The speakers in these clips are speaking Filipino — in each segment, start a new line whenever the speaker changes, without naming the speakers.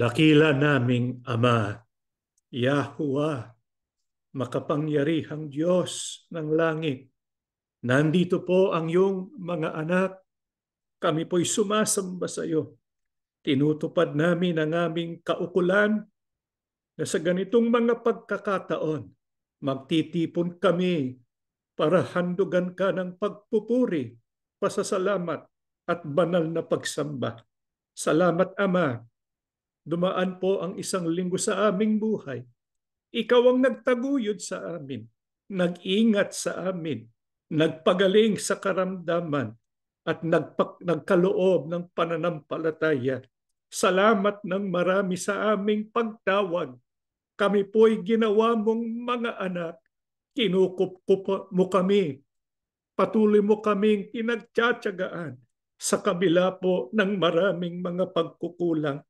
Dakila naming Ama, Yahuwah, makapangyarihang Diyos ng langit. Nandito po ang iyong mga anak. Kami po'y sumasamba sa iyo. Tinutupad namin ang aming kaukulan na sa ganitong mga pagkakataon, magtitipon kami para handugan ka ng pagpupuri, pasasalamat at banal na pagsamba. Salamat, Ama. Dumaan po ang isang linggo sa aming buhay. Ikaw ang nagtaguyod sa amin, nag-ingat sa amin, nagpagaling sa karamdaman, at nagkaloob ng pananampalataya. Salamat ng marami sa aming pagtawag. Kami po'y ginawa mong mga anak. Kinukupkup mo kami. Patuloy mo kaming pinagtsatsagaan sa kabila po ng maraming mga pagkukulang.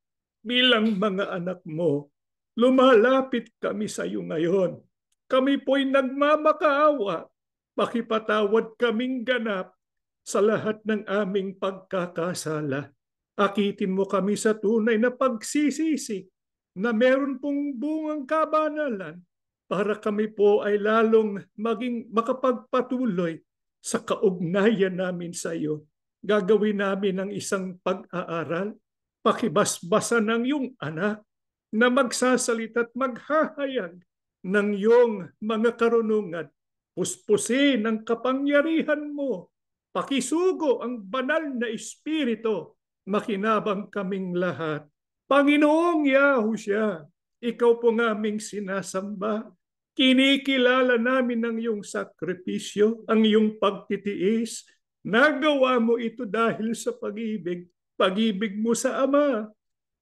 Bilang mga anak mo, lumalapit kami sa iyo ngayon. Kami po'y nagmamakaawa. Pakipatawad kaming ganap sa lahat ng aming pagkakasala. Akitin mo kami sa tunay na pagsisisi na meron pong bungang kabanalan para kami po ay lalong maging makapagpatuloy sa kaugnayan namin sa iyo. Gagawin namin ang isang pag-aaral, pakibasbasan ng iyong anak na magsasalita at maghahayag ng iyong mga karunungan. Puspusin ang kapangyarihan mo. Pakisugo ang banal na espiritu. Makinabang kaming lahat. Panginoong Yahushua, ikaw po ng aming sinasamba. Kinikilala namin ang iyong sakripisyo, ang iyong pagtitiis. Nagawa mo ito dahil sa pag-ibig. Pag-ibig mo sa Ama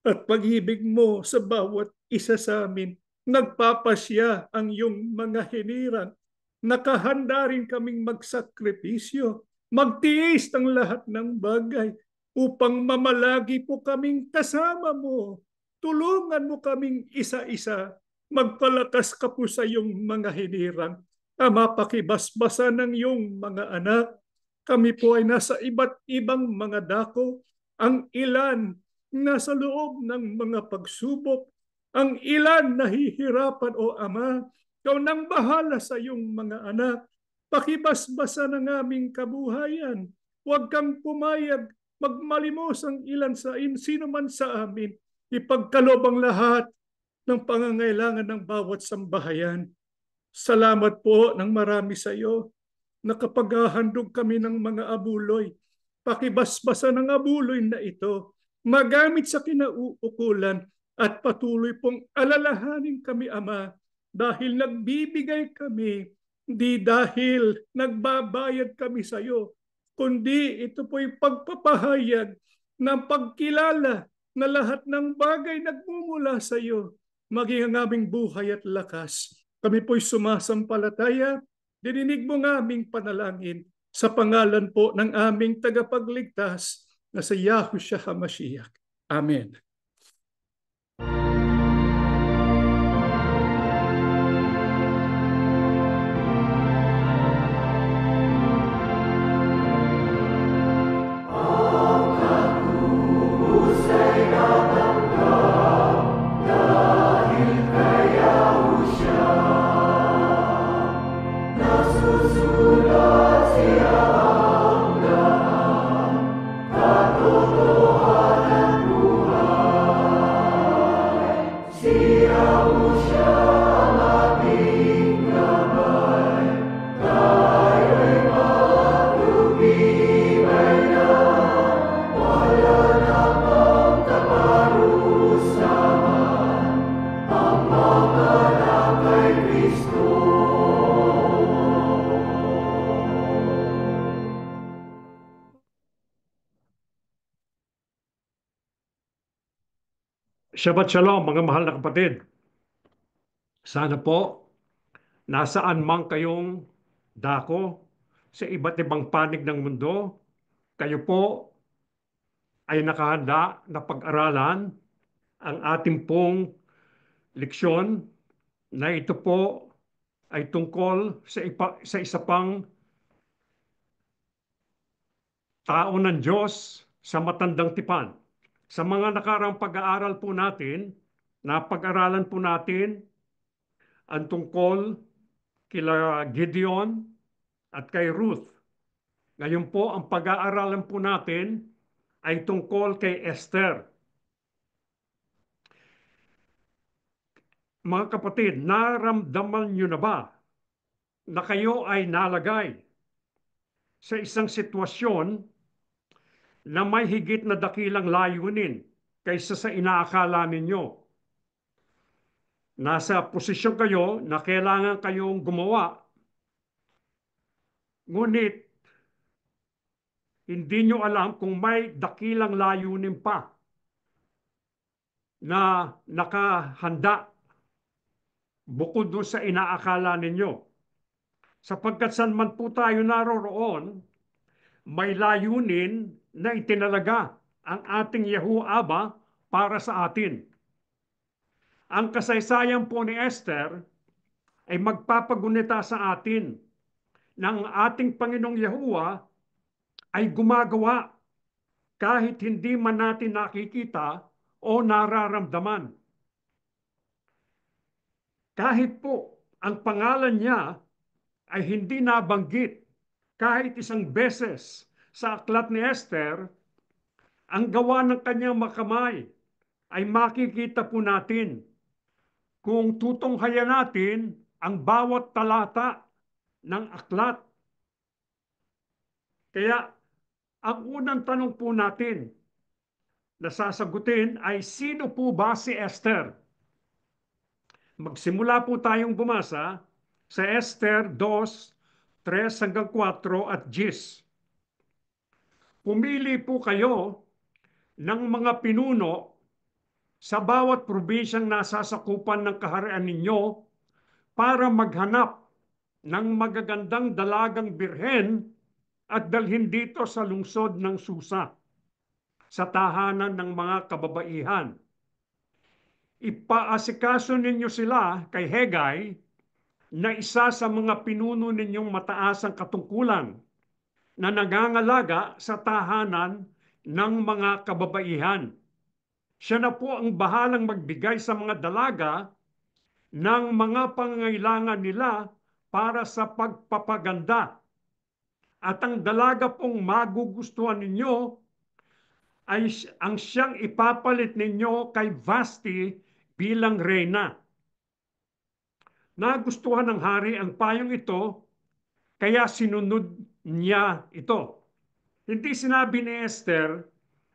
at pag-ibig mo sa bawat isa sa amin. Nagpapasya ang iyong mga hinirang. Nakahanda rin kaming magsakripisyo, magtiis ng lahat ng bagay upang mamalagi po kaming kasama mo. Tulungan mo kaming isa-isa. Magpalakas ka po sa iyong mga hinirang. Ama, pakibasbasa ng iyong mga anak. Kami po ay nasa iba't ibang mga dako. Ang ilan nasa loob ng mga pagsubok. Ang ilan nahihirapan, o Ama. Ikaw nang bahala sa iyong mga anak. Pakibasbasa ng aming kabuhayan. Huwag kang pumayag magmalimos ang ilan sa sino man sa amin. Ipagkaloob ang lahat ng pangangailangan ng bawat sambahayan. Salamat po ng marami sa iyo. Nakapaghahandog kami ng mga abuloy. Pakibasbasa ng abuloy na ito. Magamit sa kinauukulan at patuloy pong alalahanin kami, Ama, dahil nagbibigay kami, di dahil nagbabayad kami sa iyo, kundi ito po'y pagpapahayag ng pagkilala na lahat ng bagay nagmumula sa iyo, maging ang aming buhay at lakas. Kami po'y sumasampalataya, dininig mo ng aming panalangin sa pangalan po ng aming tagapagligtas na si Yahushua HaMashiach. Amen.
Shabbat Shalom, mga mahal na kapatid. Sana po, nasaan man kayong dako sa iba't ibang panig ng mundo, kayo po ay nakahanda na pag-aralan ang ating pong leksyon na ito po ay tungkol sa isa pang tao ng Diyos sa matandang tipan. Sa mga nakarang pag-aaral po natin, napag-aralan po natin ang tungkol kila Gideon at kay Ruth. Ngayon po, ang pag-aaralan po natin ay tungkol kay Esther. Mga kapatid, naramdaman niyo na ba na kayo ay nalagay sa isang sitwasyon na may higit na dakilang layunin kaysa sa inaakala ninyo? Nasa posisyon kayo na kailangan kayong gumawa, ngunit hindi nyo alam kung may dakilang layunin pa na nakahanda bukod doon sa inaakala ninyo. Sapagkat saan man po tayo naroroon, may layunin na itinalaga ang ating Yahuwah para sa atin. Ang kasaysayan po ni Esther ay magpapagunita sa atin na ang ating Panginoong Yahuwah ay gumagawa kahit hindi man natin nakikita o nararamdaman. Kahit po ang pangalan niya ay hindi nabanggit kahit isang beses sa aklat ni Esther, ang gawa ng kanyang makamay ay makikita po natin kung tutunghayan natin ang bawat talata ng aklat. Kaya ang unang tanong po natin na sasagutin ay sino po ba si Esther? Magsimula po tayong bumasa sa Esther 2:3-4 at 10. Pumili po kayo ng mga pinuno sa bawat probinsyang nasasakupan ng kaharian ninyo para maghanap ng magagandang dalagang birhen at dalhin dito sa lungsod ng Susa, sa tahanan ng mga kababaihan. Ipaasikaso ninyo sila kay Hegay na isa sa mga pinuno ninyong mataas ang katungkulan na nangangalaga sa tahanan ng mga kababaihan. Siya na po ang bahalang magbigay sa mga dalaga ng mga pangangailangan nila para sa pagpapaganda. At ang dalaga pong magugustuhan ninyo ay ang siyang ipapalit ninyo kay Vasti bilang reyna. Nagustuhan ng hari ang payong ito, kaya sinunod niya ito. Hindi sinabi ni Esther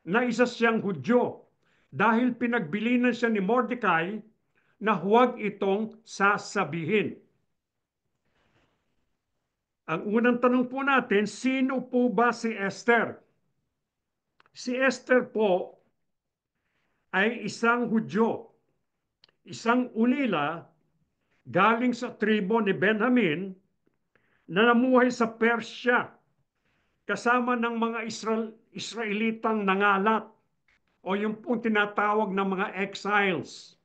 na isa siyang Hudyo dahil pinagbilinan siya ni Mordecai na huwag itong sasabihin. Ang unang tanong po natin, sino po ba si Esther? Si Esther po ay isang Hudyo, isang ulila galing sa tribo ni Benjamin na namuhay sa Persya kasama ng mga Israelitang nangalat o yung pong tinatawag ng mga exiles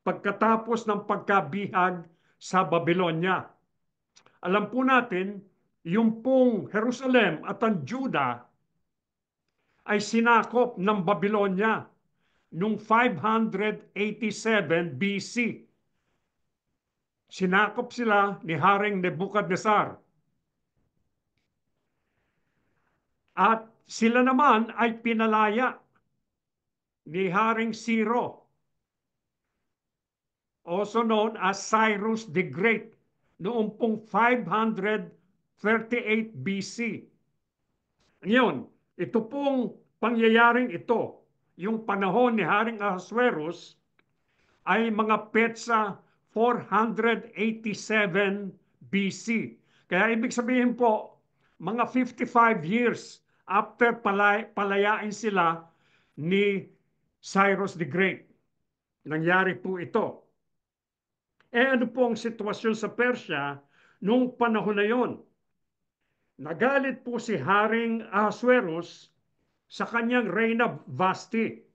pagkatapos ng pagkabihag sa Babylonia. Alam po natin, yung pong Jerusalem at ang Juda ay sinakop ng Babylonia noong 587 BC. Sinakop sila ni Haring Nebuchadnezzar. At sila naman ay pinalaya ni Haring Ciro, also known as Cyrus the Great, noong pong 538 BC. Ngayon, ito pong pangyayaring ito, yung panahon ni Haring Ahasuerus, ay mga petsa 487 BC. Kaya ibig sabihin po, mga 55 years after palayain sila ni Cyrus the Great. Nangyari po ito. Ano po ang sitwasyon sa Persya noong panahon na yon? Nagalit po si Haring Ahasuerus sa kanyang Reyna Vasti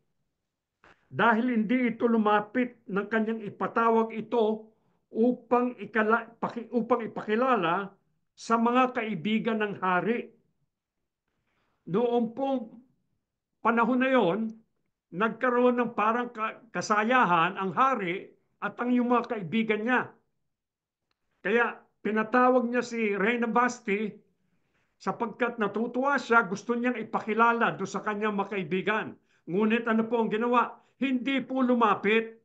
dahil hindi ito lumapit ng kanyang ipatawag ito upang ipakilala sa mga kaibigan ng hari. Noong pong panahon na yon, nagkaroon ng parang kasayahan ang hari at ang yung mga kaibigan niya. Kaya pinatawag niya si Reyna Basti sapagkat natutuwa siya, gusto niyang ipakilala doon sa kanyang mga kaibigan. Ngunit ano po ang ginawa? Hindi po lumapit.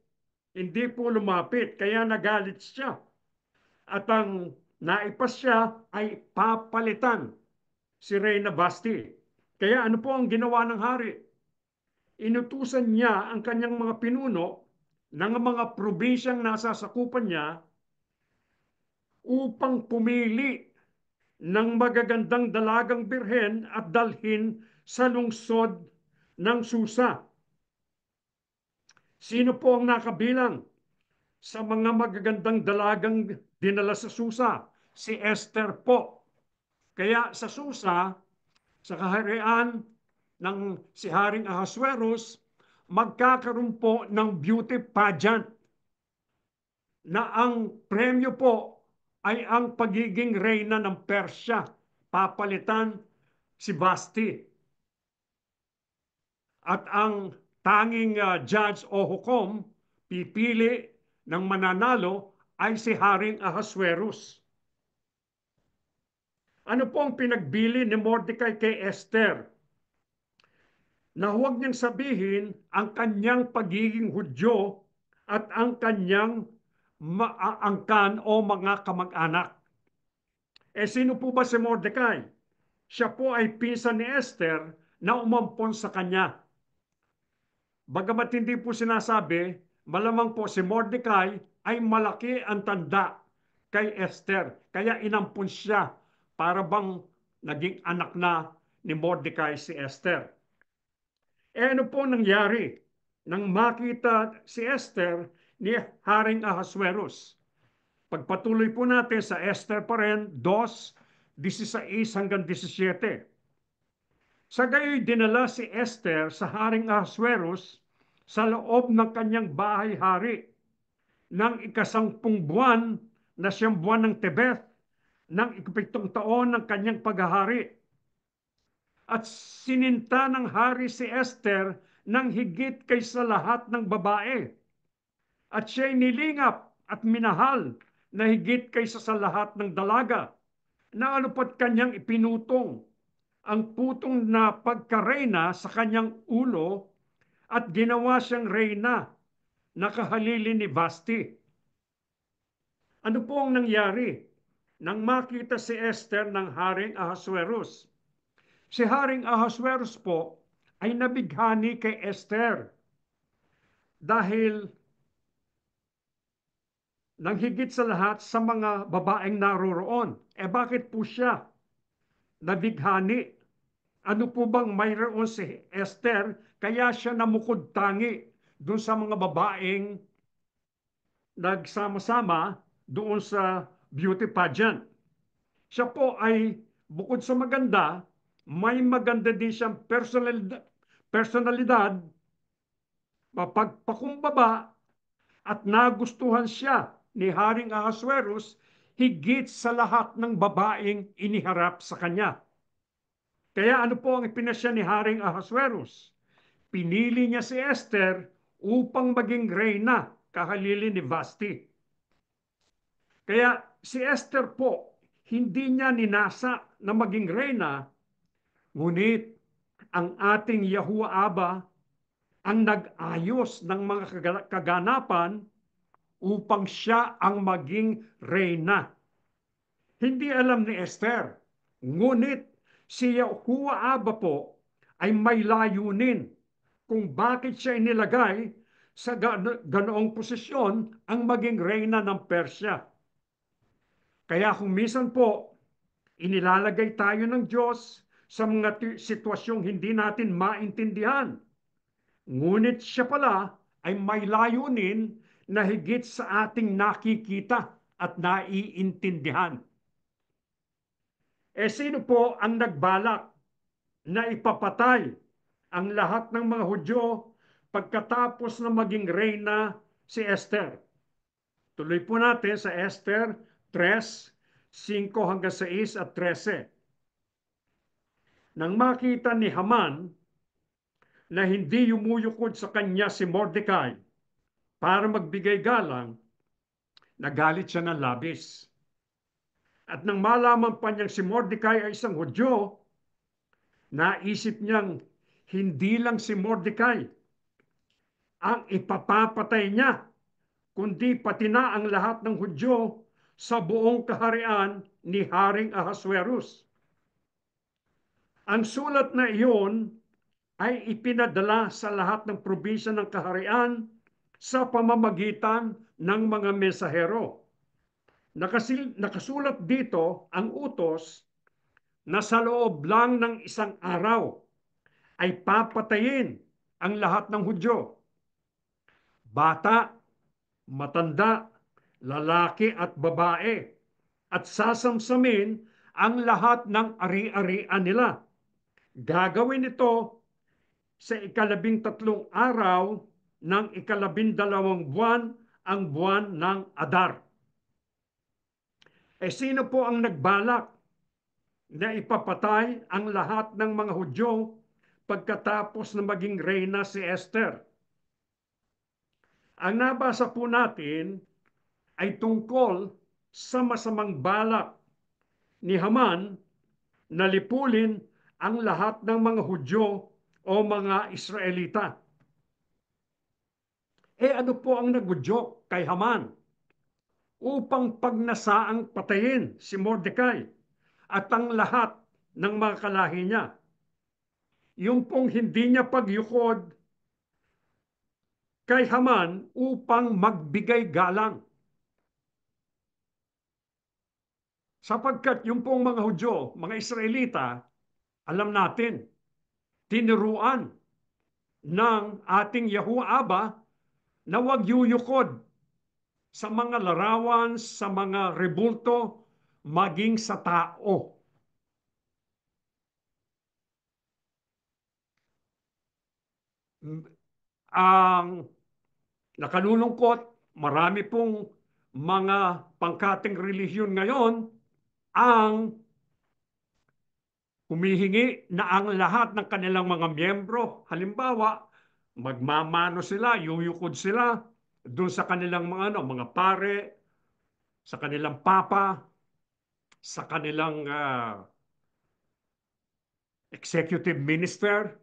Hindi po lumapit, kaya nagalit siya. At ang naipas siya ay papalitan si Reyna Basti. Kaya ano po ang ginawa ng hari? Inutusan niya ang kanyang mga pinuno ng mga probinsyang nasa sakupan niya upang pumili ng magagandang dalagang birhen at dalhin sa lungsod ng Susa. Sino po ang nakabilang sa mga magagandang dalagang dinala sa Susa? Si Esther po. Kaya sa Susa, sa kaharian ng si Haring Ahasuerus, magkakaroon po ng beauty pageant na ang premyo po ay ang pagiging reyna ng Persya. Papalitan si Basti. At ang tanging judge o hukom pipili ng mananalo ay si Haring Ahasuerus. Ano po ang pinagbili ni Mordecai kay Esther? Na huwag niyang sabihin ang kanyang pagiging Hudyo at ang kanyang angkan o mga kamag-anak. Sino po ba si Mordecai? Siya po ay pinsan ni Esther na umampon sa kanya. Bagamat hindi po sinasabi, malamang po si Mordecai ay malaki ang tanda kay Esther. Kaya inampun siya para bang naging anak na ni Mordecai si Esther. Ano po nangyari nang makita si Esther ni Haring Ahasuerus? Pagpatuloy po natin sa Esther pa rin, 2:16 hanggang 17. Sa gayoy dinala si Esther sa Haring Ahasuerus sa loob ng kanyang bahay-hari ng ikasampung buwan na siyang buwan ng Tebeth ng ikapitong taon ng kanyang paghahari. At sininta ng hari si Esther ng higit kaysa lahat ng babae. At siya'y nilingap at minahal na higit kaysa sa lahat ng dalaga na anupat kanyang ipinutong ang putong na pagkareyna sa kanyang ulo at ginawa siyang reyna na kahalili ni Basti. Ano po ang nangyari nang makita si Esther ng Haring Ahasuerus? Si Haring Ahasuerus po ay nabighani kay Esther dahil nang higit sa lahat sa mga babaeng naroroon. Bakit po siya nabighani? Ano po bang mayroon si Esther kaya siya namukod tangi doon sa mga babaeng nagsama-sama doon sa beauty pageant? Siya po ay bukod sa maganda, may maganda din siyang personalidad, mapagpakumbaba at nagustuhan siya ni Haring Ahasuerus higit sa lahat ng babaeng iniharap sa kanya. Kaya ano po ang ipinasya ni Haring Ahasuerus? Pinili niya si Esther upang maging reyna kahalili ni Vasti. Kaya si Esther po, hindi niya ninasa na maging reyna, ngunit ang ating Yahuwah Aba ang nag-ayos ng mga kaganapan upang siya ang maging reyna. Hindi alam ni Esther, ngunit si Yahuwah Aba po ay may layunin kung bakit siya inilagay sa ganoong posisyon ang maging reyna ng Persya. Kaya kung minsan po, inilalagay tayo ng Diyos sa mga sitwasyong hindi natin maintindihan. Ngunit siya pala ay may layunin na higit sa ating nakikita at naiintindihan. Sino po ang nagbalak na ipapatay ang lahat ng mga Hudyo pagkatapos na maging reyna si Esther? Tuloy po natin sa Esther 3:5 hanggang 6 at 13. Nang makita ni Haman na hindi yumuyukod sa kanya si Mordecai para magbigay galang, nagalit siya ng labis. At nang malaman pa niyang si Mordecai ay isang Hudyo, naisip niyang hindi lang si Mordecai ang ipapapatay niya, kundi pati na ang lahat ng Hudyo sa buong kaharian ni Haring Ahasuerus. Ang sulat na iyon ay ipinadala sa lahat ng probinsya ng kaharian sa pamamagitan ng mga mensahero. Nakasulat dito ang utos na sa loob lang ng isang araw ay papatayin ang lahat ng Hudyo. Bata, matanda, lalaki at babae, at sasamsamin ang lahat ng ari-arian nila. Gagawin ito sa 13 araw ng 12 buwan, ang buwan ng Adar. Sino po ang nagbalak na ipapatay ang lahat ng mga Hudyo pagkatapos na maging reyna si Esther? Ang nabasa po natin ay tungkol sa masamang balak ni Haman na lipulin ang lahat ng mga Hudyo o mga Israelita. Ano po ang nagudyok kay Haman? Upang pagnasaang patayin si Mordecai at ang lahat ng mga kalahi niya. Yung pong hindi niya pagyukod kay Haman upang magbigay galang. Sapagkat yung pong mga Hudyo, mga Israelita, alam natin, tinuruan ng ating Yahuwah na huwag yuyukod sa mga larawan, sa mga rebulto, maging sa tao. Ang nakalulungkot, marami pong mga pangkating relihiyon ngayon ang humihingi na ang lahat ng kanilang mga miyembro, halimbawa, magmamano sila, yuyukod sila doon sa kanilang mga pare, sa kanilang papa, sa kanilang executive minister.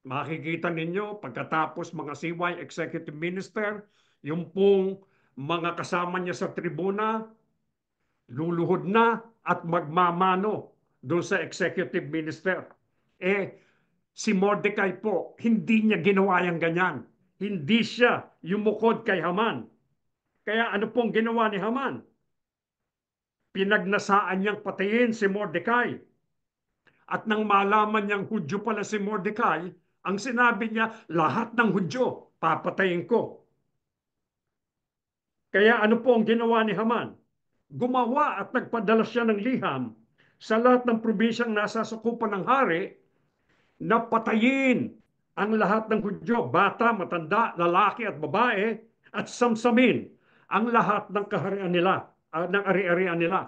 Makikita ninyo pagkatapos mga CY executive minister, yung pong mga kasama niya sa tribuna, luluhod na at magmamano doon sa executive minister. Si Mordecai po, hindi niya ginawa yung ganyan. Hindi siya yumukod kay Haman. Kaya ano pong ginawa ni Haman? Pinagnasaan niyang patayin si Mordecai. At nang malaman niyang Hudyo pala si Mordecai, ang sinabi niya, lahat ng Hudyo, papatayin ko. Kaya ano po ang ginawa ni Haman? Gumawa at nagpadala siya ng liham sa lahat ng probinsyang nasa sakupan ng hari na patayin ang lahat ng Hudyo, bata, matanda, lalaki at babae, at samsamin ang lahat ng kaharian nila, ng ari-arian nila.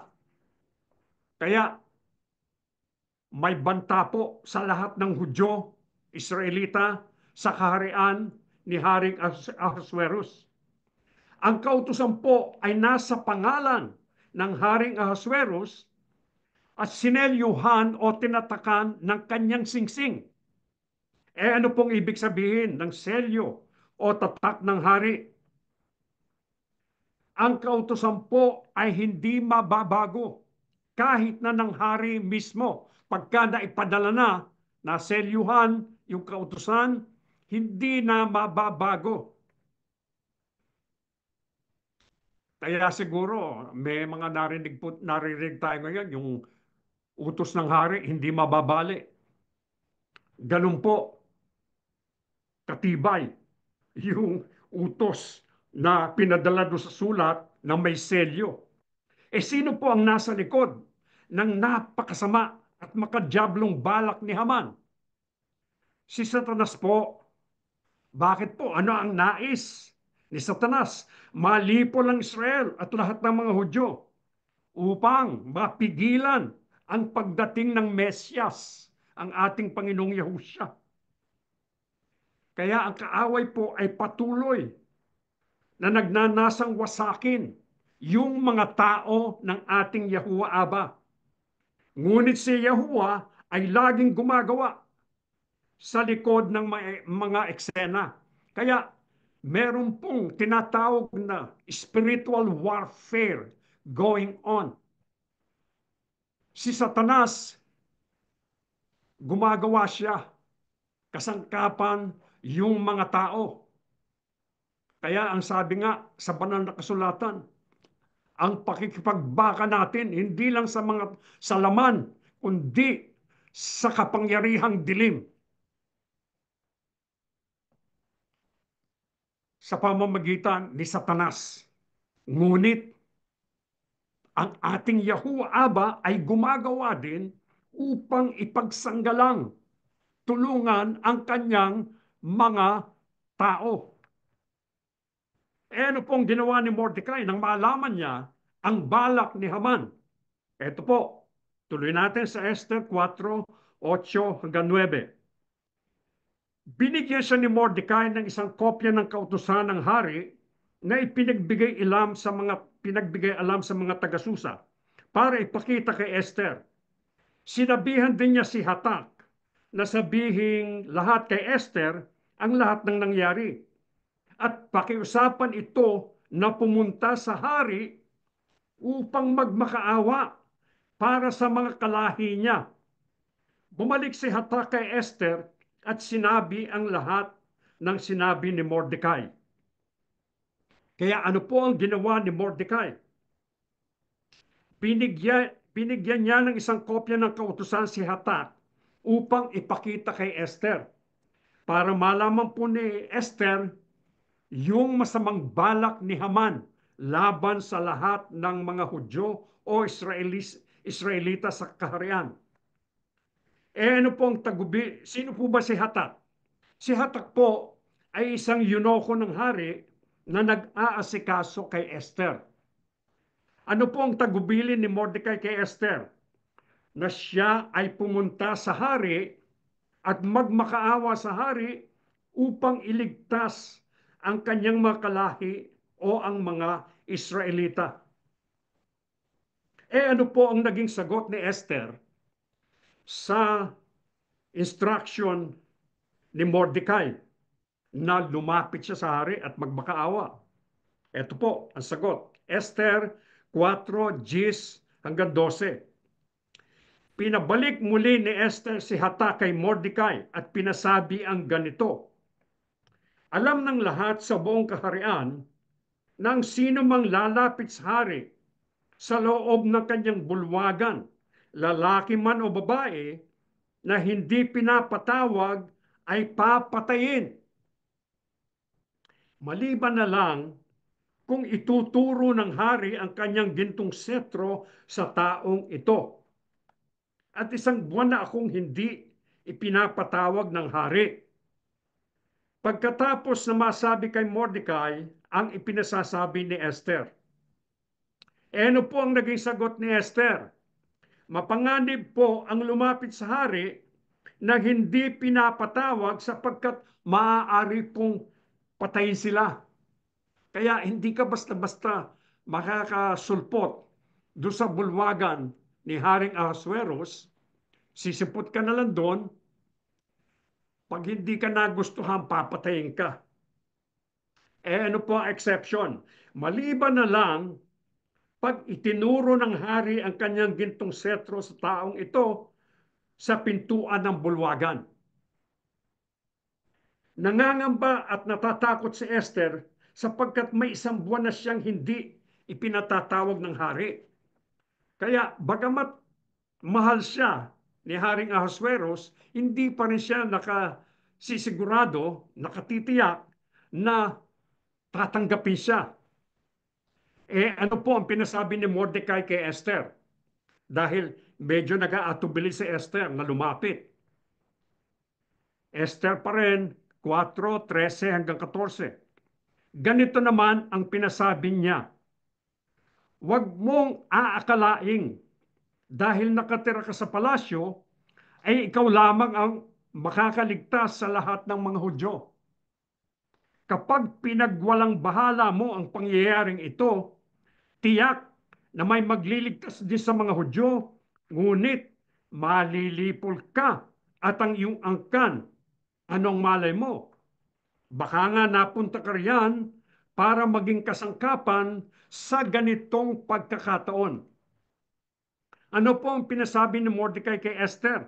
Kaya may banta po sa lahat ng Hudyo, Israelita, sa kaharian ni Haring Ahasuerus. Ang kautusan po ay nasa pangalan ng Haring Ahasuerus at sinelyuhan o tinatakan ng kanyang singsing. Ano pong ibig sabihin ng selyo o tatak ng hari? Ang kautusan po ay hindi mababago kahit na ng hari mismo. Pagka naipadala na selyuhan yung kautusan, hindi na mababago. Kaya siguro may mga narinig tayo ngayon, yung utos ng hari hindi mababali. Ganun po katibay yung utos na pinadala doon sa sulat na may selyo. Sino po ang nasa likod ng napakasama at makadyablong balak ni Haman? Si Satanas po. Bakit po? Ano ang nais ni Satanas? Malipol ang Israel at lahat ng mga Hudyo upang mapigilan ang pagdating ng Mesyas, ang ating Panginoong Yahusya. Kaya ang kaaway po ay patuloy na nagnanasang wasakin yung mga tao ng ating Yahuwah Aba. Ngunit si Yahuwah ay laging gumagawa sa likod ng mga eksena. Kaya meron pong tinatawag na spiritual warfare going on. Si Satanas, gumagawa siya kasangkapan yung mga tao. Kaya ang sabi nga sa banal na kasulatan, ang pakikipagbaka natin hindi lang sa mga salaman, kundi sa kapangyarihang dilim. Sa pamamagitan ni Satanas. Ngunit ang ating Yahuwah Aba ay gumagawa din upang ipagsanggalang, tulungan ang kanyang mga tao. Ano pong ginawa ni Mordecai nang malaman niya ang balak ni Haman? Ito po, tuloy natin sa Esther 4:8-9. Binigyan siya ni Mordecai ng isang kopya ng kautusan ng hari na pinagbigay alam sa mga taga-Susa para ipakita kay Esther. Sinabihan din niya si Hatak na sabihin lahat kay Esther ang lahat ng nangyari at pakiusapan ito na pumunta sa hari upang magmakaawa para sa mga kalahi niya. Bumalik si Hatak kay Esther at sinabi ang lahat ng sinabi ni Mordecai. Kaya ano po ang ginawa ni Mordecai? Binigyan niya ng isang kopya ng kautusan si Hatak upang ipakita kay Esther para malaman po ni Esther yung masamang balak ni Haman laban sa lahat ng mga Hudyo o Israelita sa kaharian. Ano pong tagubi? Sino po ba si Hatak? Si Hatak po ay isang yunoko ng hari na nag-aasikaso kay Esther. Ano po ang tagubilin ni Mordecai kay Esther? Na siya ay pumunta sa hari at magmakaawa sa hari upang iligtas ang kanyang mga kalahi o ang mga Israelita. Ano po ang naging sagot ni Esther sa instruction ni Mordecai na lumapit siya sa hari at magmakaawa? Ito po ang sagot. Esther 4:10-12. Pinabalik muli ni Esther si Hatak kay Mordecai at pinasabi ang ganito. Alam ng lahat sa buong kaharian na ang sino mang lalapit sa hari sa loob ng kanyang bulwagan, lalaki man o babae, na hindi pinapatawag ay papatayin. Maliban na lang kung ituturo ng hari ang kanyang gintong setro sa taong ito. At isang buwan na akong hindi ipinapatawag ng hari. Pagkatapos na masabi kay Mordecai ang ipinasasabi ni Esther. Ano po ang naging sagot ni Esther? Mapanganib po ang lumapit sa hari na hindi pinapatawag sapagkat maaari pong patayin sila. Kaya hindi ka basta-basta makakasulpot doon sa bulwagan ni Haring Ahasuerus, sisipot ka na lang doon, pag hindi ka nagustuhan, papatayin ka. Ano po ang exception? Maliban na lang, pag itinuro ng hari ang kanyang gintong setro sa taong ito sa pintuan ng bulwagan. Nangangamba at natatakot si Esther sapagkat may isang buwan na siyang hindi ipinatatawag ng hari. Kaya bagamat mahal siya ni Haring Ahasuerus, hindi pa rin siya nakasisigurado, nakatitiyak na tatanggapin siya. Ano po ang pinasabi ni Mordecai kay Esther? Dahil medyo nag-aatubili si Esther na lumapit. Esther pa rin, 4:13-14. Ganito naman ang pinasabi niya. Huwag mong aakalaing dahil nakatira ka sa palasyo, ay ikaw lamang ang makakaligtas sa lahat ng mga Hudyo. Kapag pinagwalang bahala mo ang pangyayaring ito, tiyak na may magliligtas din sa mga Hudyo, ngunit malilipol ka at ang iyong angkan. Anong malay mo? Baka nga napunta ka riyan para maging kasangkapan sa ganitong pagkakataon. Ano po ang pinasabi ni Mordecai kay Esther?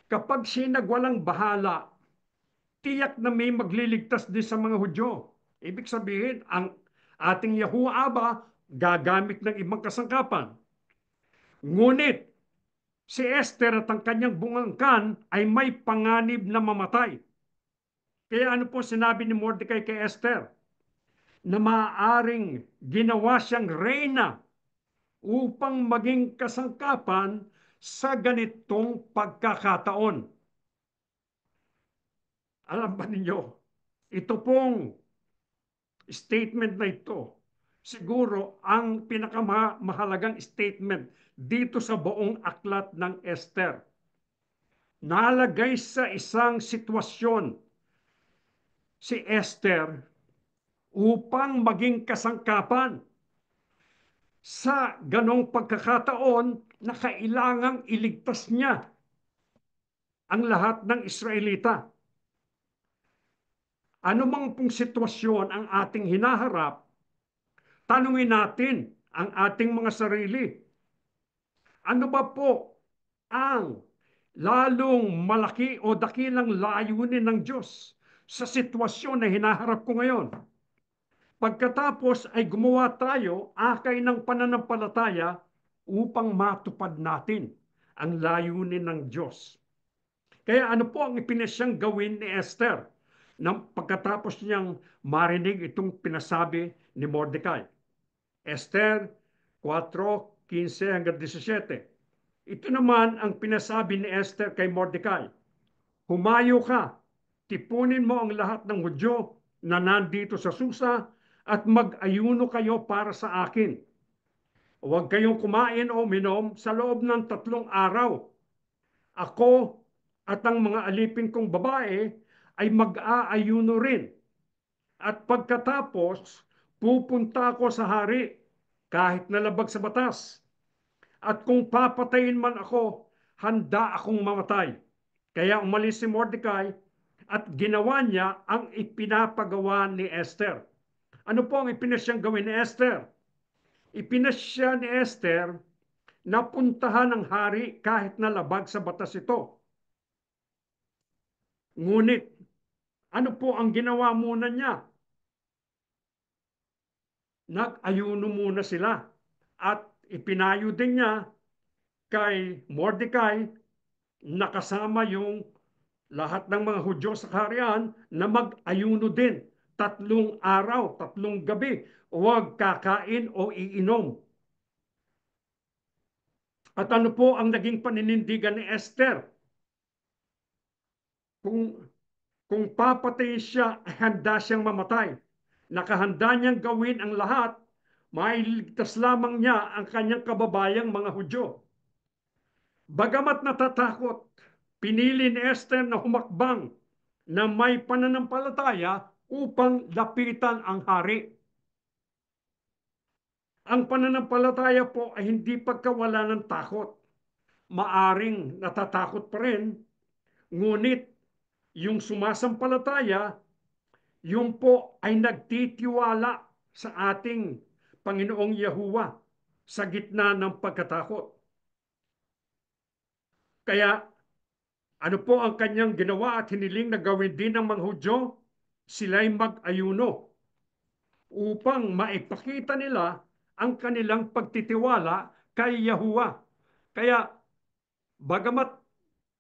Kapag siya nagwalang bahala, tiyak na may magliligtas din sa mga Hudyo. Ibig sabihin, ang ating Yahuwah Aba gagamit ng ibang kasangkapan. Ngunit, si Esther at ang kanyang bungangkan ay may panganib na mamatay. Kaya ano po sinabi ni Mordecai kay Esther? Na maaaring ginawa siyang reyna upang maging kasangkapan sa ganitong pagkakataon. Alam ba ninyo, ito pong statement na ito, siguro ang pinakamahalagang statement dito sa buong aklat ng Esther. Nalagay sa isang sitwasyon si Esther upang maging kasangkapan sa ganong pagkakataon na kailangang iligtas niya ang lahat ng Israelita. Ano mang pong sitwasyon ang ating hinaharap, tanungin natin ang ating mga sarili. Ano ba po ang lalong malaki o dakilang layunin ng Diyos sa sitwasyon na hinaharap ko ngayon? Pagkatapos ay gumawa tayo akay ng pananampalataya upang matupad natin ang layunin ng Diyos. Kaya ano po ang ipinasyang gawin ni Esther nang pagkatapos niyang marinig itong pinasabi ni Mordecai? Esther 4:15-17. Ito naman ang pinasabi ni Esther kay Mordecai. Humayo ka, tipunin mo ang lahat ng Hudyo na nandito sa Susa at mag-ayuno kayo para sa akin. Huwag kayong kumain o minom sa loob ng 3 araw. Ako at ang mga alipin kong babae ay mag-aayuno rin. At pagkatapos, pupunta ako sa hari kahit nalabag sa batas. At kung papatayin man ako, handa akong mamatay. Kaya umalis si Mordecai at ginawa niya ang ipinapagawa ni Esther. Ano po ang ipinasyang gawin ni Esther? Ipinasya ni Esther na puntahan ng hari kahit nalabag sa batas ito. Ngunit, ano po ang ginawa muna niya? Nag-ayuno muna sila at ipinayo din niya kay Mordecai na kasama yung lahat ng mga Hudyo sa kaharian na mag-ayuno din 3 araw, 3 gabi, huwag kakain o iinom. At ano po ang naging paninindigan ni Esther? Kung, kung papatay siya, handa siyang mamatay. Nakahanda niyang gawin ang lahat, mailigtas lamang niya ang kanyang kababayang mga Hudyo. Bagamat natatakot, pinili ni Esther na humakbang na may pananampalataya upang lapitan ang hari. Ang pananampalataya po ay hindi pagkawala ng takot. Maaring natatakot pa rin, ngunit yung sumasampalataya, yung po ay nagtitiwala sa ating Panginoong Yahuwah sa gitna ng pagkatakot. Kaya ano po ang kanyang ginawa at hiniling na gawin din ng mga Hudyo? Sila'y mag-ayuno upang maipakita nila ang kanilang pagtitiwala kay Yahuwah. Kaya bagamat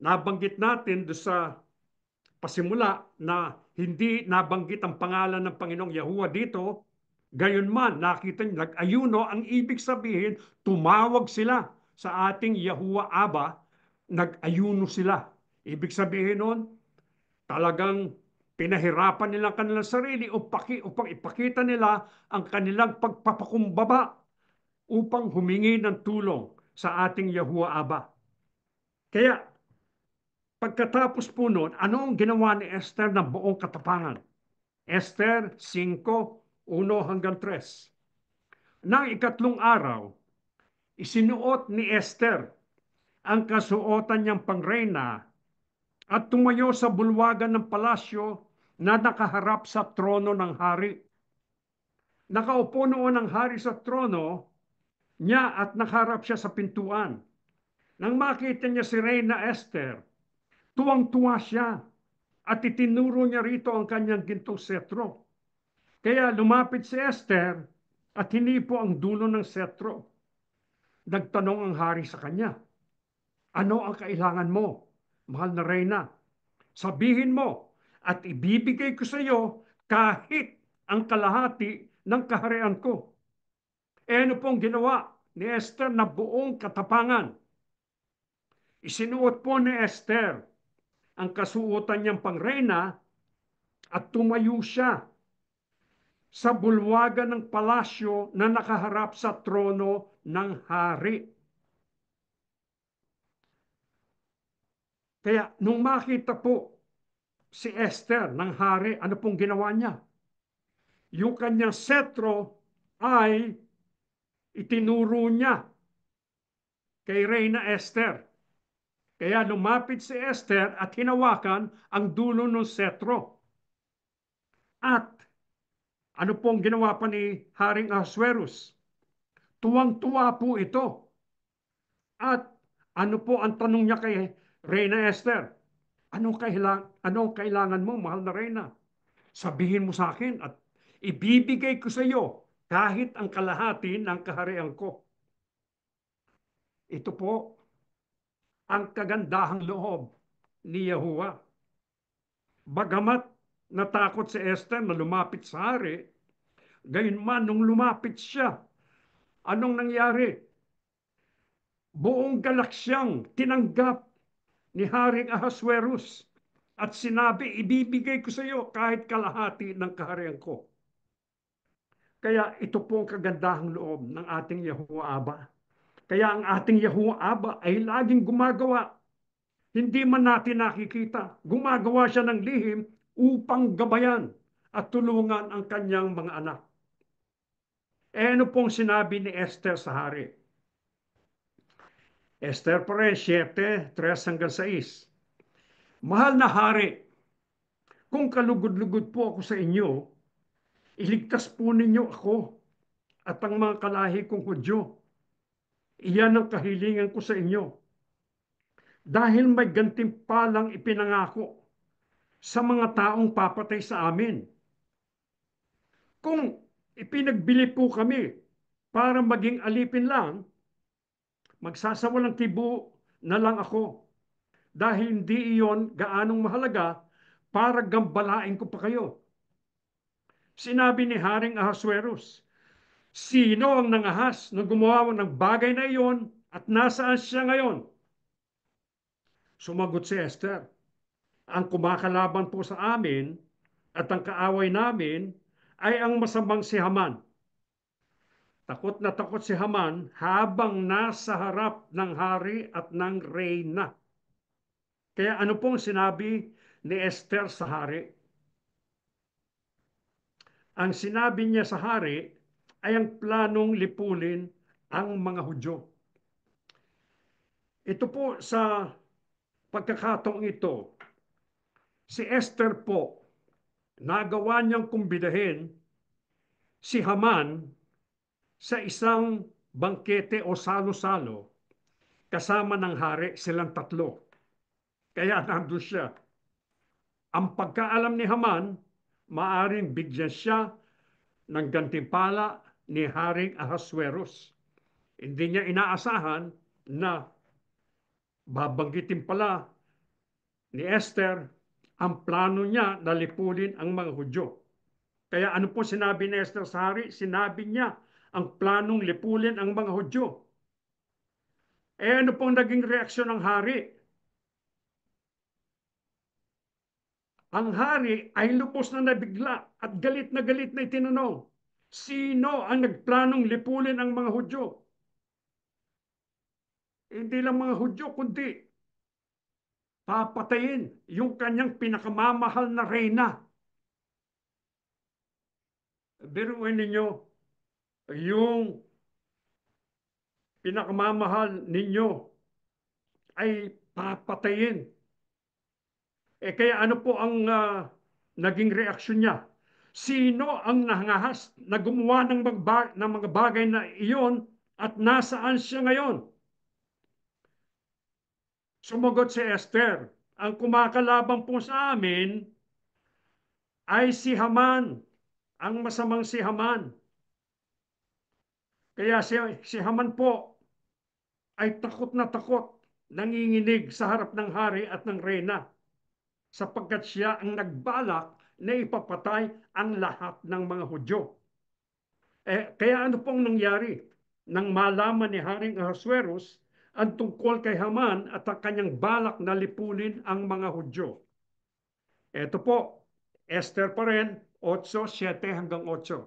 nabanggit natin do sa pasimula na hindi nabanggit ang pangalan ng Panginoong Yahuwah dito, gayon man nakita niyo nag-ayuno, ang ibig sabihin tumawag sila sa ating Yahuwah Aba, nag-ayuno sila. Ibig sabihin nun, talagang pinahirapan nila ang kanilang sarili upang ipakita nila ang kanilang pagpapakumbaba upang humingi ng tulong sa ating Yahuwah Aba. Kaya pagkatapos po noon, ano ang ginawa ni Esther ng buong katapangan? Esther 5:1-3. Nang ikatlong araw, isinuot ni Esther ang kasuotan niyang pangreyna at tumayo sa bulwagan ng palasyo na nakaharap sa trono ng hari. Nakaupo noon ang hari sa trono niya at nakaharap siya sa pintuan. Nang makita niya si Reyna Esther, tuwang-tuwa siya at itinuro niya rito ang kanyang gintong setro. Kaya lumapit si Esther at hinipo ang dulo ng setro. Nagtanong ang hari sa kanya, ano ang kailangan mo, mahal na Reyna? Sabihin mo at ibibigay ko sa iyo kahit ang kalahati ng kaharian ko. Ano pong ginawa ni Esther na buong katapangan? Isinuot po ni Esther ang kasuotan niyang pangreyna at tumayo siya sa bulwagan ng palasyo na nakaharap sa trono ng hari. Kaya nung makita po si Esther ng hari, ano pong ginawa niya? Yung kanyang setro ay itinuro niya kay Reyna Esther. Kaya lumapit si Esther at hinawakan ang dulo ng setro. At ano pong ginawa pa ni Haring Ahasuerus? Tuwang-tuwa po ito. At ano po ang tanong niya kay Reyna Esther? Anong kailangan mo, mahal na Reyna? Sabihin mo sa akin at ibibigay ko sa iyo kahit ang kalahati ng kaharian ko. Ito po ang kagandahang loob ni Yahuwah. Bagamat natakot si Esther na lumapit sa hari, gayunman nung lumapit siya, anong nangyari? Buong galaksyang tinanggap ni Haring Ahasuerus at sinabi, ibibigay ko sa iyo kahit kalahati ng kaharian ko. Kaya ito po ang kagandahang loob ng ating Yahuwah Aba. Kaya ang ating Yahuwah Aba ay laging gumagawa. Hindi man natin nakikita. Gumagawa siya ng lihim upang gabayan at tulungan ang kanyang mga anak. Ano pong sinabi ni Esther sa hari? Esther pa rin, 7:3-6. Mahal na hari, kung kalugod-lugod po ako sa inyo, iligtas po ninyo ako at ang mga kalahi kong Hudyo. Iyan ang kahilingan ko sa inyo. Dahil may gantimpalang ipinangako sa mga taong papatay sa amin. Kung ipinagbili po kami para maging alipin lang, magsasawalang tibo na lang ako. Dahil hindi iyon gaanong mahalaga para gambalain ko pa kayo. Sinabi ni Haring Ahasuerus, sino ang nangahas na gumawa ng bagay na iyon at nasaan siya ngayon? Sumagot si Esther, ang kumakalaban po sa amin at ang kaaway namin ay ang masamang si Haman. Takot na takot si Haman habang nasa harap ng hari at ng reyna. Kaya ano pong sinabi ni Esther sa hari? Ang sinabi niya sa hari ay ang planong lipulin ang mga Hudyo. Ito po sa pagkakataong ito, si Esther po, nagawa niyang kumbidahin si Haman sa isang bangkete o salo-salo kasama ng hari, silang tatlo. Kaya nandun siya. Ang pagkaalam ni Haman, maaring bigyan siya ng gantimpala ni Haring Ahasuerus. Hindi niya inaasahan na babanggitin pala ni Esther ang plano niya na lipulin ang mga Hudyo. Kaya ano po sinabi ni Esther sa hari? Sinabi niya ang planong lipulin ang mga Hudyo. Ano pong naging reaksyon ng hari? Ang hari ay lubos na nabigla at galit na itinanong, sino ang nagplanong lipulin ang mga Hudyo? Hindi lang mga Hudyo, kundi papatayin yung kanyang pinakamamahal na reyna. Biruin ninyo, yung pinakamamahal ninyo ay papatayin. Kaya ano po ang naging reaksyon niya? Sino ang nangahas na gumawa ng mga bagay na iyon at nasaan siya ngayon? Sumagot si Esther, ang kumakalaban po sa amin ay si Haman, ang masamang si Haman. Kaya si Haman po ay takot na takot, nanginginig sa harap ng hari at ng reyna sapagkat siya ang nagbalak na ipapatay ang lahat ng mga Hudyo. Kaya ano pong nangyari? Nang malaman ni Haring Ahasuerus ang tungkol kay Haman at ang kanyang balak na lipunin ang mga Hudyo. Ito po, Esther pa rin, 8:7-8.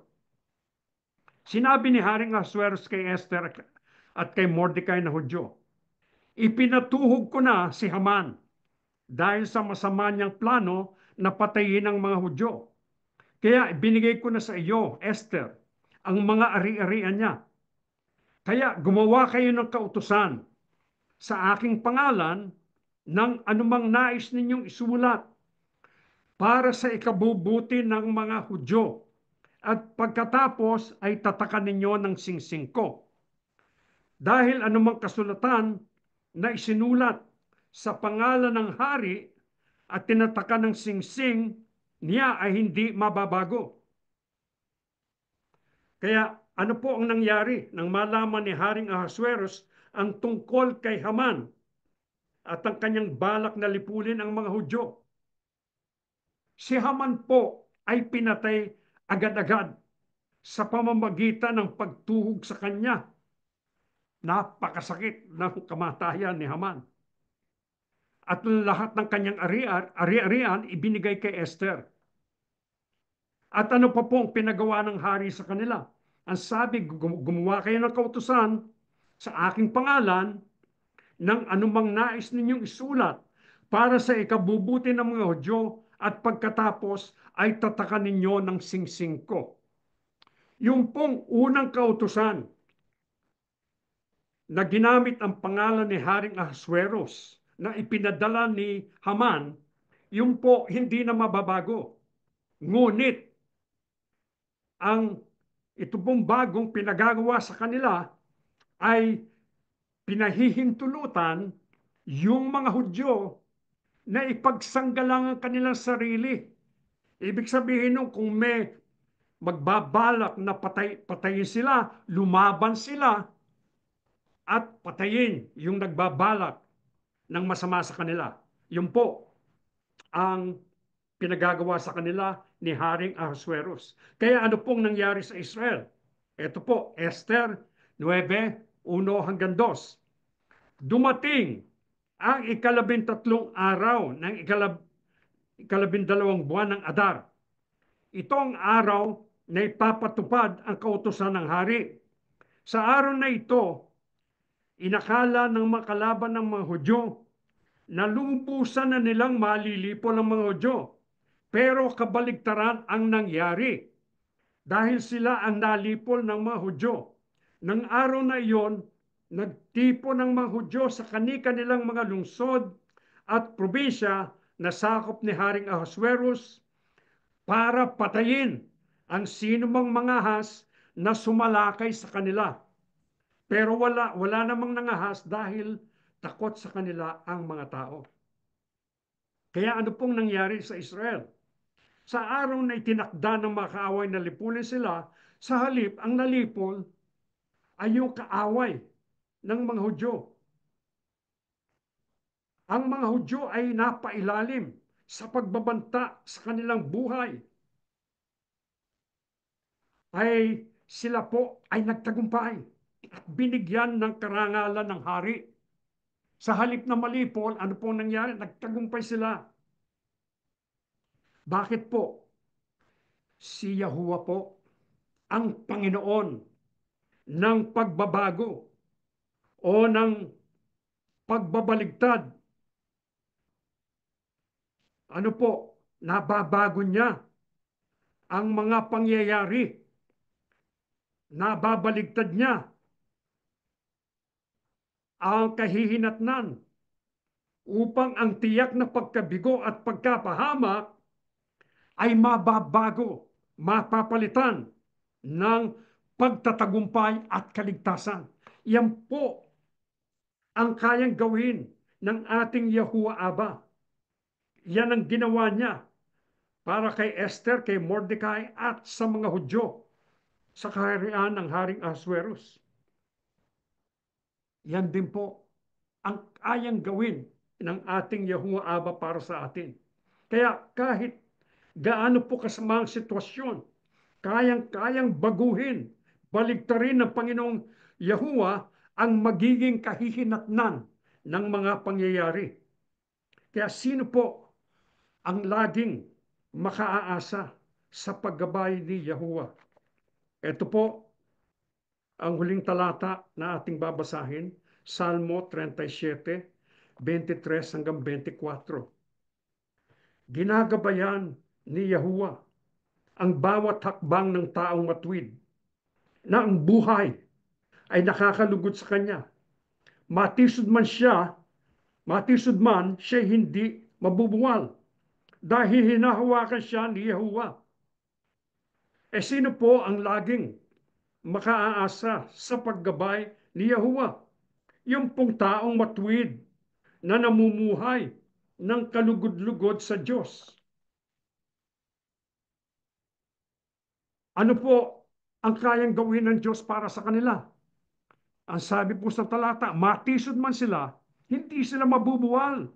Sinabi ni Haring Ahasuerus kay Esther at kay Mordecai na Hudyo, ipinatuhog ko na si Haman dahil sa masama niyang plano na patayin ang mga Hudyo. Kaya binigay ko na sa iyo, Esther, ang mga ari-arian niya. Kaya gumawa kayo ng kautusan sa aking pangalan ng anumang nais ninyong isulat para sa ikabubuti ng mga Hudyo. At pagkatapos ay tatakan ninyo ng singsing ko. Dahil anumang kasulatan na isinulat sa pangalan ng hari at tinatakan ng singsing niya ay hindi mababago. Kaya ano po ang nangyari nang malaman ni Haring Ahasuerus ang tungkol kay Haman at ang kanyang balak na lipulin ang mga Hudyo? Si Haman po ay pinatay agad-agad sa pamamagitan ng pagtuhog sa kanya. Napakasakit ng kamatayan ni Haman. At lahat ng kanyang ari-arian ibinigay kay Esther. At ano pa po ang pinagawa ng hari sa kanila? Ang sabi, gumawa kayo ng kautusan sa aking pangalan ng anumang nais ninyong isulat para sa ikabubuti ng mga Hudyo at pagkatapos ay tatakan ninyo ng singsing ko. Yung pong unang kautusan na ginamit ang pangalan ni Haring Ahasuerus na ipinadala ni Haman, yung po hindi na mababago. Ngunit ang ito pong bagong pinagagawa sa kanila ay pinahihintulutan yung mga Hudyo na ipagsanggalang ang kanilang sarili. Ibig sabihin nung kung may magbabalak na patayin sila, lumaban sila at patayin yung nagbabalak ng masama sa kanila. Yun po ang pinagagawa sa kanila ni Haring Ahasuerus. Kaya ano pong nangyari sa Israel? Ito po, Esther 9:1-2. Dumating ang ikalabintatlong araw ng ikalabindalawang buwan ng Adar. Itong araw na ipapatupad ang kautusan ng hari. Sa araw na ito, inakala ng mga kalaban ng mga Hudyo na lubusan na nilang malilipol ang mga Hudyo. Pero kabaligtaran ang nangyari dahil sila ang nalipol ng mga Hudyo. Nang araw na iyon, nagtipon ng mga Hudyo sa kani-kanilang mga lungsod at probinsya na sakop ni Haring Ahasuerus para patayin ang sinumang mangahas na sumalakay sa kanila. Pero wala namang nangahas dahil takot sa kanila ang mga tao. Kaya ano pong nangyari sa Israel? Sa araw na itinakda ng mga kaaway na lipulin sila, sa halip ang nalipol ay yung kaaway ng mga Hudyo. Ang mga Hudyo ay napailalim sa pagbabanta sa kanilang buhay. Ay sila po ay nagtagumpay at binigyan ng karangalan ng hari. Sa halip na malipol, ano po nangyari? Nagtagumpay sila. Bakit po? Si Yahuwah po ang Panginoon ng pagbabago o ng pagbabaligtad. Ano po? Nababago niya ang mga pangyayari na babaligtad niya ang kahihinatnan upang ang tiyak na pagkabigo at pagkapahamak ay mababago, mapapalitan ng pagtatagumpay at kaligtasan. Yan po ang kayang gawin ng ating Yahuwah Aba. Yan ang ginawa niya para kay Esther, kay Mordecai at sa mga Hudyo sa kaharian ng Haring Ahasuerus. Yan din po ang kayang gawin ng ating Yahuwah Aba para sa atin. Kaya kahit gaano po kasama ang sitwasyon, kayang-kayang baguhin, baligtarin ng Panginoong Yahuwah ang magiging kahihinatnan ng mga pangyayari. Kaya sino po ang laging makaaasa sa paggabay ni Yahuwah? Ito po ang huling talata na ating babasahin, Salmo 37:23 hanggang 24. Ginagabayan ni Yahuwah ang bawat hakbang ng taong matuwid, na ang buhay ay nakakalugod sa kanya. Matisod man siya hindi mabubuwal dahil hinahawakan siya ni Yahuwah. Sino po ang laging makaaasa sa paggabay ni Yahuwah? Yung pong taong matuwid na namumuhay ng kalugod-lugod sa Diyos. Ano po ang kayang gawin ng Diyos para sa kanila? Ang sabi po sa talata, matisod man sila, hindi sila mabubuwal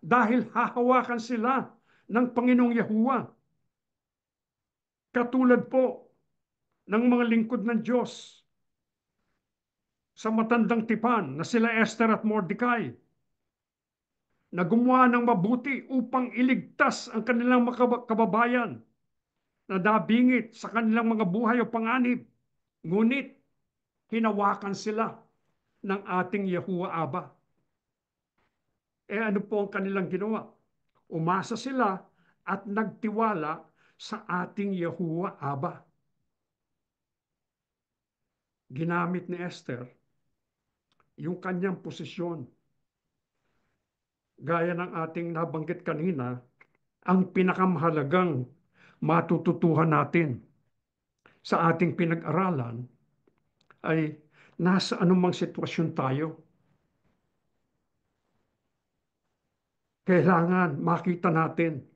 dahil hahawakan sila ng Panginoong Yahuwah. Katulad po ng mga lingkod ng Diyos sa matandang tipan na sila Esther at Mordecai, na gumawa ng mabuti upang iligtas ang kanilang mga kababayan na nabingit sa kanilang mga buhay o panganib. Ngunit hinawakan sila ng ating Yahuwah Aba. Ano po ang kanilang ginawa? Umasa sila at nagtiwala sa ating Yahuwah Aba. Ginamit ni Esther yung kanyang posisyon. Gaya ng ating nabanggit kanina, ang pinakamahalagang matututuhan natin sa ating pinag-aralan ay nasa anumang sitwasyon tayo. Kailangan makita natin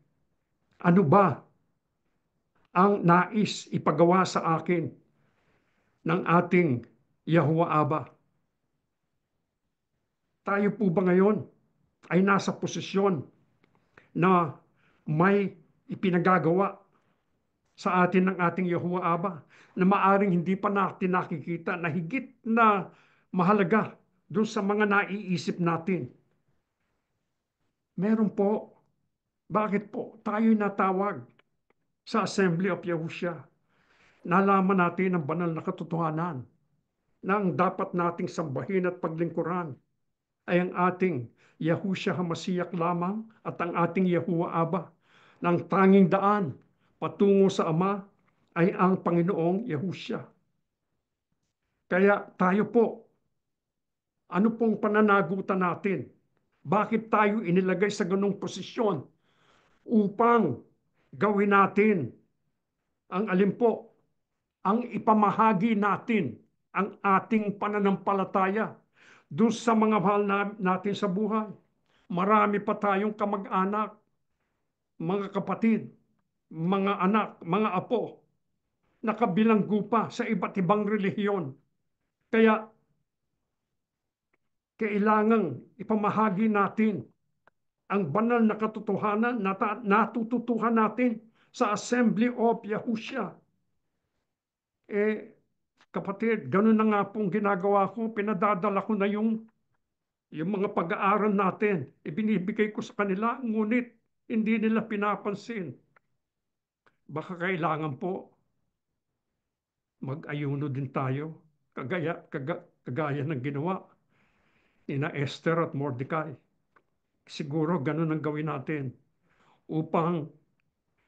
ano ba ang nais ipagawa sa akin ng ating Yahuwah Aba. Tayo po ba ngayon ay nasa posisyon na may ipinagagawa sa atin ng ating Yahuwah Aba na maaring hindi pa natin nakikita na higit na mahalaga doon sa mga naiisip natin? Meron po. Bakit po tayo'y natawag sa Assembly of Yahushua? Nalaman natin ang banal na katotohanan na ang dapat nating sambahin at paglingkuran ay ang ating Yahushua HaMashiach lamang at ang ating Yahuwah Aba. Nang tanging daan patungo sa Ama ay ang Panginoong Yahushua. Kaya tayo po, ano pong pananagutan natin? Bakit tayo inilagay sa ganong posisyon upang gawin natin ang alin po? Ang ipamahagi natin ang ating pananampalataya doon sa mga mahal natin sa buhay. Marami pa tayong kamag-anak, mga kapatid, mga anak, mga apo, nakabilanggo pa sa iba't ibang relihiyon. Kaya kailangang ipamahagi natin ang banal na katotohanan na natututuhan natin sa Assembly of Yahushua. Kapatid, ganun na nga pong ginagawa ko. Pinadadala ko na yung mga pag-aaral natin. Ibinibigay ko sa kanila, ngunit hindi nila pinapansin. Baka kailangan po mag-ayuno din tayo, kagaya ng ginawa ni na Esther at Mordecai. Siguro ganun ang gawin natin upang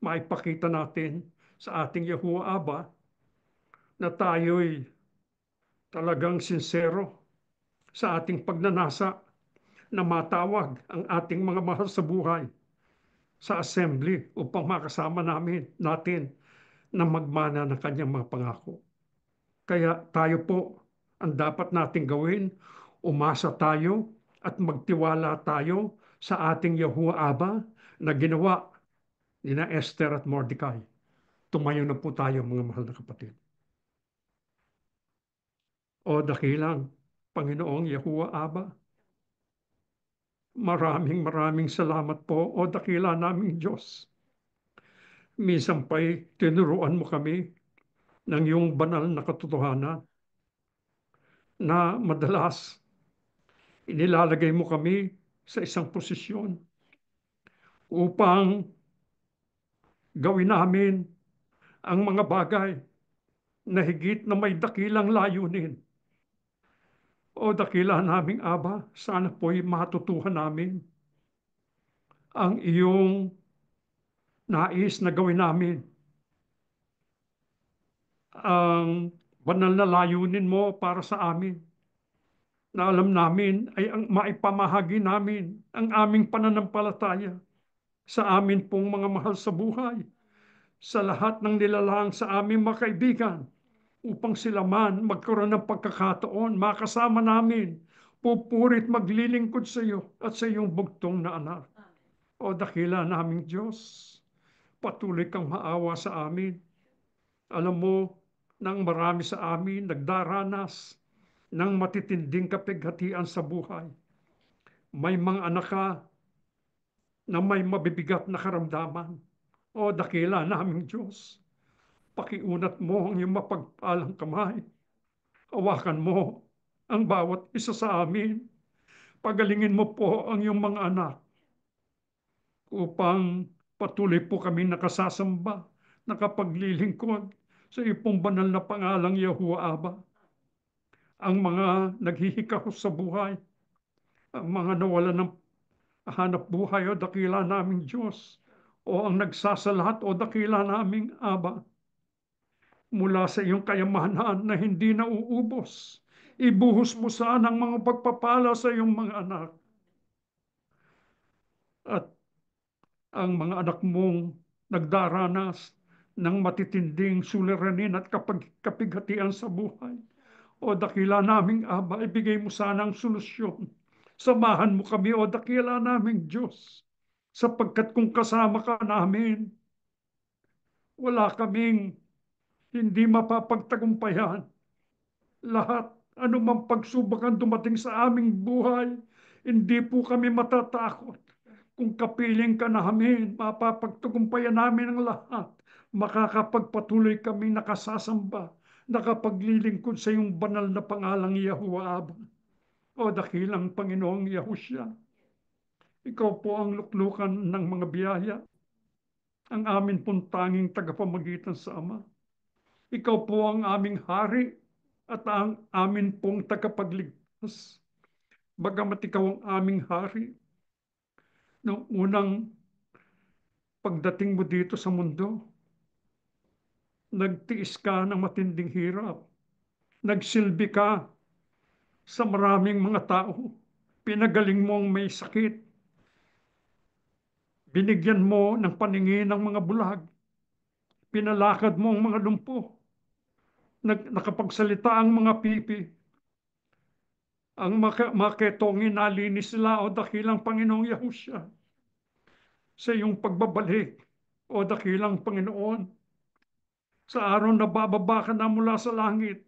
maipakita natin sa ating Yahuwah Aba na tayo'y talagang sincero sa ating pagnanasa na matawag ang ating mga mahal sa buhay sa assembly upang makasama natin na magmana ng kanyang mga pangako. Kaya tayo po, ang dapat nating gawin, umasa tayo at magtiwala tayo sa ating Yahuwah Aba na ginawa ni na Esther at Mordecai. Tumayo na po tayo, mga mahal na kapatid. O dakilang Panginoong Yahuwah Aba, maraming salamat po, o dakila naming Diyos. Minsan pa'y tinuruan mo kami ng iyong banal na katotohanan na madalas inilalagay mo kami sa isang posisyon upang gawin namin ang mga bagay na higit na may dakilang layunin. O dakila naming Aba, sana po'y matutuhan namin ang iyong nais na gawin namin. Ang banal na layunin mo para sa amin na alam namin ay ang maipamahagi namin ang aming pananampalataya sa amin pong mga mahal sa buhay, sa lahat ng nilalang sa aming mga kaibigan, upang sila man magkaroon ng pagkakataon, makasama namin, pupurit maglilingkod sa iyo at sa iyong bugtong na anak. O dakila naming Diyos, patuloy kang maawa sa amin. Alam mo, nang marami sa amin nagdaranas ng matitinding kapighatian sa buhay. May mga anak ka na may mabibigat na karamdaman. O dakila naming Diyos, pakiunat mo ang iyong mapagpalang kamay. Hawakan mo ang bawat isa sa amin. Pagalingin mo po ang iyong mga anak upang patuloy po kami nakasasamba, nakapaglilingkod sa iyong banal na pangalang Yahuwah Aba. Ang mga naghihikahos sa buhay, ang mga nawala ng hanap buhay, o dakila naming Diyos, o ang nagsasalat, o dakila naming Aba, mula sa iyong kayamanan na hindi nauubos, ibuhos mo sana ang mga pagpapala sa iyong mga anak. At ang mga anak mong nagdaranas ng matitinding suliranin at kapighatian sa buhay, o dakila naming Aba, ibigay mo sana ang solusyon. Samahan mo kami, o dakila naming Diyos, sapagkat kung kasama ka namin, wala kaming hindi mapapagtagumpayan. Lahat, anumang pagsubok ang dumating sa aming buhay, hindi po kami matatakot. Kung kapiling ka namin, mapapagtagumpayan namin ang lahat. Makakapagpatuloy kami nakasasamba, nakapaglilingkod sa iyong banal na pangalang Yahuwah Aba. O dakilang Panginoong Yahushua, ikaw po ang luklukan ng mga biyaya, ang amin pong tanging tagapamagitan sa Ama. Ikaw po ang aming hari at ang amin pong tagapagligtas. Bagamat ikaw ang aming hari, noong unang pagdating mo dito sa mundo, nagtiis ka ng matinding hirap. Nagsilbi ka sa maraming mga tao. Pinagaling mo ang may sakit. Binigyan mo ng paningin ng mga bulag. Pinalakad mo ang mga lumpo. Nakapagsalita ang mga pipi. Ang maketongin nalinis sila, o dakilang Panginoong Yahushua. Sa iyong pagbabalik, o dakilang Panginoon, sa araw na bababa ka na mula sa langit,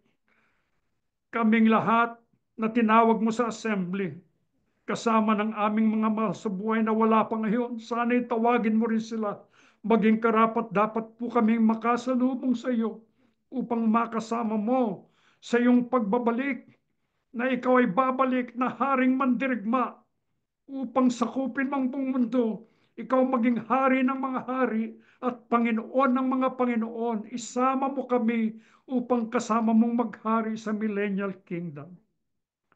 kaming lahat na tinawag mo sa assembly, kasama ng aming mga mahal sa buhay na wala pa ngayon, sana'y tawagin mo rin sila. Maging karapat dapat po kaming makasalubong sa iyo upang makasama mo sa iyong pagbabalik, na ikaw ay babalik na haring mandirigma upang sakupin ang buong mundo. Ikaw maging hari ng mga hari at Panginoon ng mga Panginoon. Isama mo kami upang kasama mong maghari sa millennial kingdom.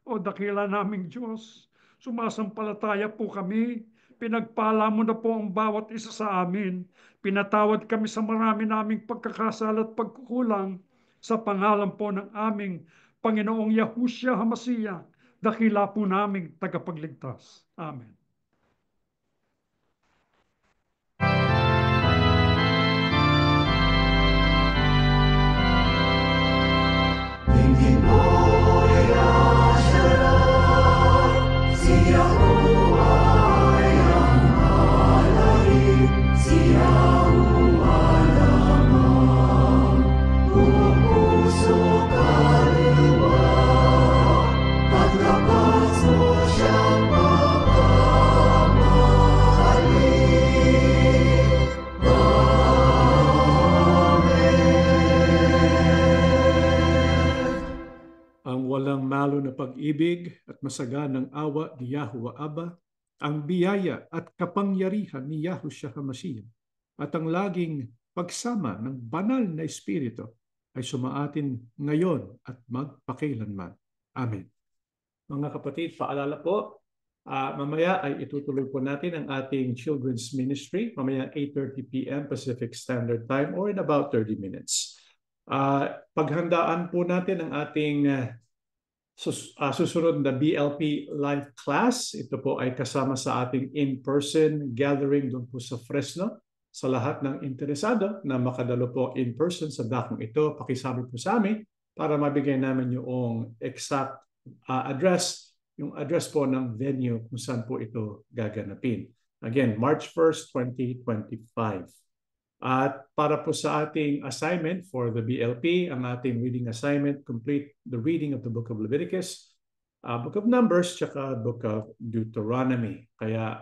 O dakila naming Diyos, sumasampalataya po kami Pinagpala mo na po ang bawat isa sa amin. Pinatawad kami sa marami naming pagkakasala at pagkukulang sa pangalan po ng aming Panginoong Yahushua HaMashiach, dakila po naming tagapagligtas. Amen.
Ang walang malo na pag-ibig at masaganang awa ni Yahuwah Abba, ang biyaya at kapangyarihan ni Yahushua HaMashiach, at ang laging pagsama ng banal na Espiritu ay sumaatin ngayon at magpakailanman. Amen. Mga kapatid, paalala po, mamaya ay itutuloy po natin ang ating children's ministry, mamaya 8:30 p.m. Pacific Standard Time or in about 30 minutes. Paghandaan po natin ang ating susunod na BLP live class. Ito po ay kasama sa ating in-person gathering doon po sa Fresno. Sa lahat ng interesado na makadalo po in person sa dakong ito, pakisabi po sa amin para mabigay namin yung exact address, yung address po ng venue kung saan po ito gaganapin. Again, March 1st, 2025. At para po sa ating assignment for the BLP, ang ating reading assignment, complete the reading of the book of Leviticus, book of Numbers, tsaka book of Deuteronomy. Kaya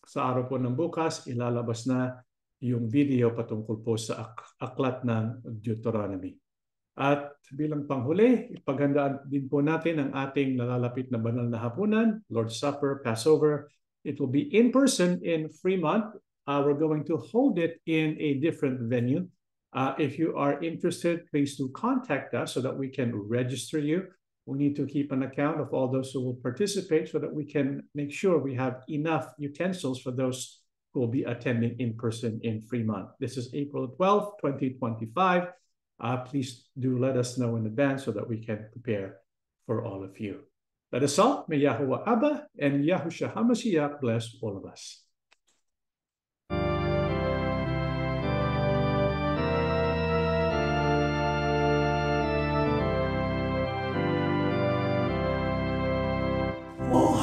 sa araw po ng bukas, ilalabas na yung video patungkol po sa aklat ng Deuteronomy. At bilang panghuli, ipaghandaan din po natin ang ating nalalapit na banal na hapunan, Lord's Supper, Passover. It will be in person in Fremont. We're going to hold it in a different venue. If you are interested, please do contact us so that we can register you. We need to keep an account of all those who will participate so that we can make sure we have enough utensils for those who will be attending in person in Fremont. This is April 12th, 2025. Please do let us know in advance so that we can prepare for all of you. Let us all, may Yahuwah Abba and Yahushua HaMashiach bless all of us.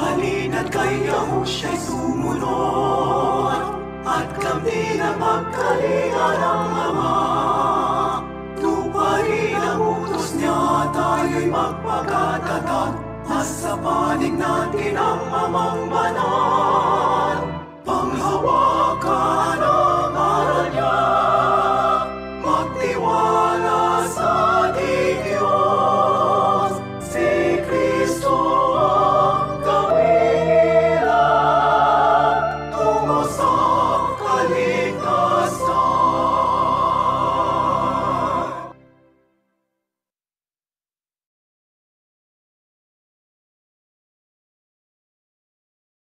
Halina't kay Yahusha'y sumunod, at kami na magkaligaran.